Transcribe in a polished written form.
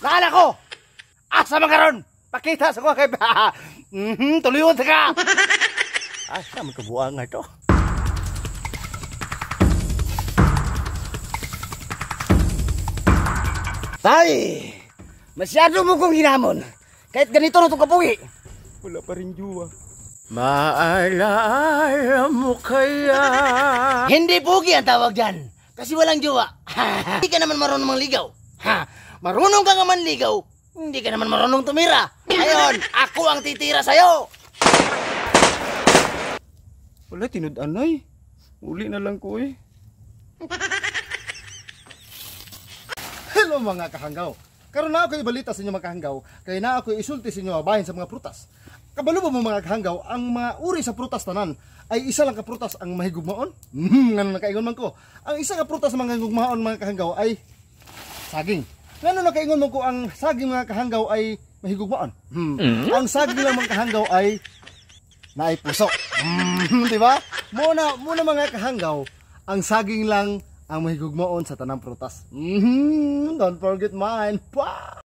Naalala ko! Asa mga ron! Pakita sa ko kay... Tuliwan ka! Asa man kabuang nga ito? Tay! Masyado mo kong hinamon. Kahit ganito na itong kapuwi. Wala pa rin juwa. Maalala mo kaya? Hindi pugi ang tawag dyan. Kasi walang jowa. Hindi ka naman marunong manligaw. Marunong ka nga manligaw. Hindi ka naman marunong tumira. Ngayon, ako ang titira sa'yo. Wala, tinud-anay. Uli na lang ko eh. Hello mga kahanggaw. Karon na ako ibalita sa inyo mga kahanggaw. Kaya na ako isulti sa inyo bahin sa mga prutas. Kabalo ba mo mga kahanggaw, ang mga uri sa prutas tanan ay isa lang ka prutas ang mahigugmaon? Ngano nakaingon man ko. Ang isa ka prutas mga higugmaon mga kahanggaw ay saging. Ngano nakaingon man ko ang saging mga kahanggaw ay mahigugmaon? Ang saging lang mga kahanggaw ay naay puso. Di ba? Muna mga kahanggaw, ang saging lang ang mahigugmaon sa tanang prutas. Don't forget mine. Wow!